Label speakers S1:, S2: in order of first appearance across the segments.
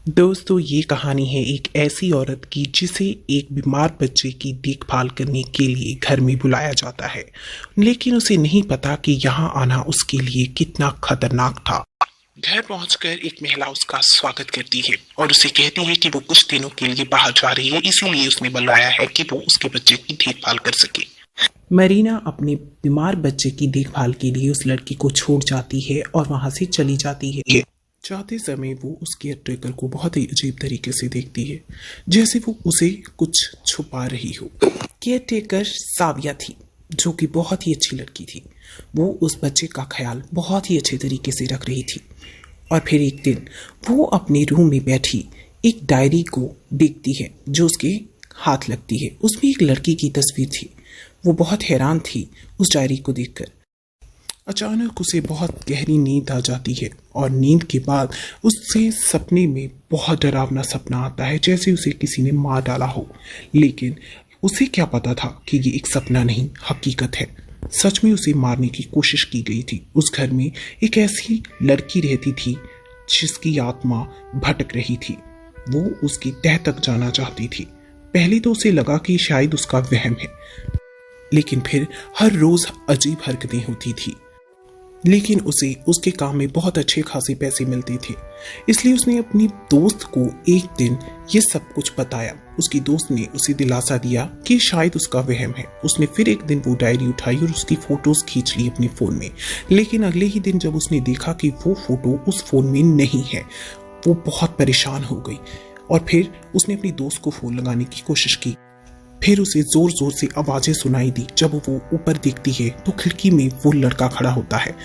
S1: दोस्तों, ये कहानी है एक ऐसी औरत की जिसे एक बीमार बच्चे की देखभाल करने के लिए घर में बुलाया जाता है, लेकिन उसे नहीं पता कि यहाँ आना उसके लिए कितना खतरनाक था। घर पहुंचकर एक महिला उसका स्वागत करती है और उसे कहती है कि वो कुछ दिनों के लिए बाहर जा रही है, इसीलिए उसने बुलाया है कि वो उसके बच्चे की देखभाल कर सके। मरीना अपने बीमार बच्चे की देखभाल के लिए उस लड़की को छोड़ जाती है और वहां से चली जाती है। जाते समय वो उस केयरटेकर को बहुत ही अजीब तरीके से देखती है, जैसे वो उसे कुछ छुपा रही हो। केयरटेकर साविया थी, जो कि बहुत ही अच्छी लड़की थी। वो उस बच्चे का ख्याल बहुत ही अच्छे तरीके से रख रही थी। और फिर एक दिन वो अपने रूम में बैठी एक डायरी को देखती है जो उसके हाथ लगती है। उसमें एक लड़की की तस्वीर थी। वो बहुत हैरान थी उस डायरी को देखकर। अचानक उसे बहुत गहरी नींद आ जाती है और नींद के बाद उससे सपने में बहुत डरावना सपना आता है, जैसे उसे किसी ने मार डाला हो। लेकिन उसे क्या पता था कि ये एक सपना नहीं, हकीकत है। सच में उसे मारने की कोशिश की गई थी। उस घर में एक ऐसी लड़की रहती थी जिसकी आत्मा भटक रही थी। वो उसकी तह तक जाना चाहती थी। पहले तो उसे लगा कि शायद उसका वहम है, लेकिन फिर हर रोज अजीब हरकतें होती थी। लेकिन उसे उसके काम में बहुत अच्छे खासे पैसे मिलते थे, इसलिए उसने अपनी दोस्त को एक दिन ये सब कुछ बताया। उसकी दोस्त ने उसे दिलासा दिया कि शायद उसका वहम है। उसने फिर एक दिन वो डायरी उठाई और उसकी फोटोज खींच ली अपने फोन में। लेकिन अगले ही दिन जब उसने देखा कि वो फोटो उस फोन में नहीं है, वो बहुत परेशान हो गई और फिर उसने अपनी दोस्त को फोन लगाने की कोशिश की। फिर उसे जोर जोर से आवाजें सुनाई दी। जब वो ऊपर देखती है तो खिड़की में वो लड़का खड़ा होता है।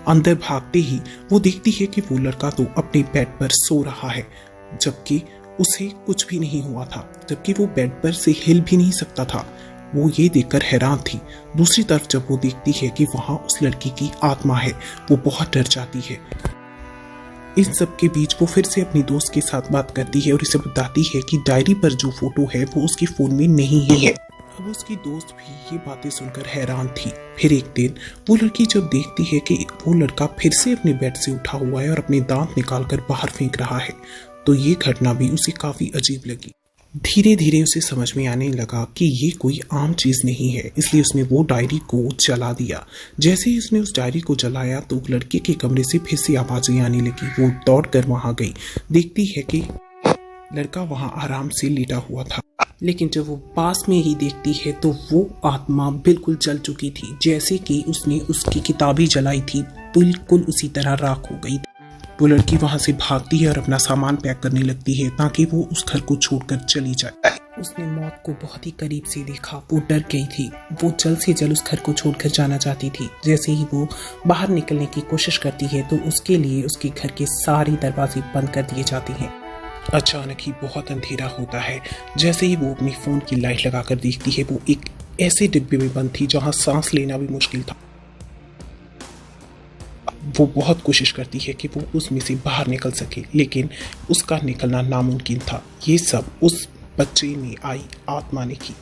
S1: अंदर भागते ही वो देखती है कि वो लड़का तो अपने बेड पर सो रहा है, जबकि उसे कुछ भी नहीं हुआ था, जबकि वो बेड पर से हिल भी नहीं सकता था। वो ये देखकर हैरान थी। दूसरी तरफ जब वो देखती है कि वहां उस लड़की की आत्मा है, वो बहुत डर जाती है। इन सब के बीच वो फिर से अपनी दोस्त के साथ बात करती है और इसे बताती है कि डायरी पर जो फोटो है वो उसके फोन में नहीं है। अब उसकी दोस्त भी ये बातें सुनकर हैरान थी। फिर एक दिन वो लड़की जब देखती है कि वो लड़का फिर से अपने बेड से उठा हुआ है और अपने दांत निकालकर बाहर फेंक रहा है, तो ये घटना भी उसे काफी अजीब लगी। धीरे धीरे उसे समझ में आने लगा कि ये कोई आम चीज नहीं है, इसलिए उसने वो डायरी को जला दिया। जैसे ही उसने उस डायरी को जलाया तो लड़के के कमरे से फिर से आवाजें आने लगी। वो दौड़कर वहां गई, देखती है कि लड़का वहां आराम से लेटा हुआ था। लेकिन जब वो पास में ही देखती है तो वो आत्मा बिल्कुल जल चुकी थी। जैसे कि उसने उसकी किताबें जलाई थी, बिल्कुल उसी तरह राख हो गई। वो लड़की वहां से भागती है और अपना सामान पैक करने लगती है ताकि वो उस घर को छोड़कर चली जाए। उसने मौत को बहुत ही करीब से देखा। वो डर गई थी। वो जल्द से जल्द उस घर को छोड़कर जाना चाहती थी। जैसे ही वो बाहर निकलने की कोशिश करती है तो उसके लिए उसके घर के सारे दरवाजे बंद कर दिए जाते हैं। अचानक ही बहुत अंधेरा होता है। जैसे ही वो अपनी फोन की लाइट लगाकर देखती है, वो एक ऐसे डिब्बे में बंद थी जहाँ सांस लेना भी मुश्किल था। वो बहुत कोशिश करती है कि वो उसमें से बाहर निकल सके, लेकिन उसका निकलना नामुमकिन था। ये सब उस बच्चे में आई आत्मा ने की।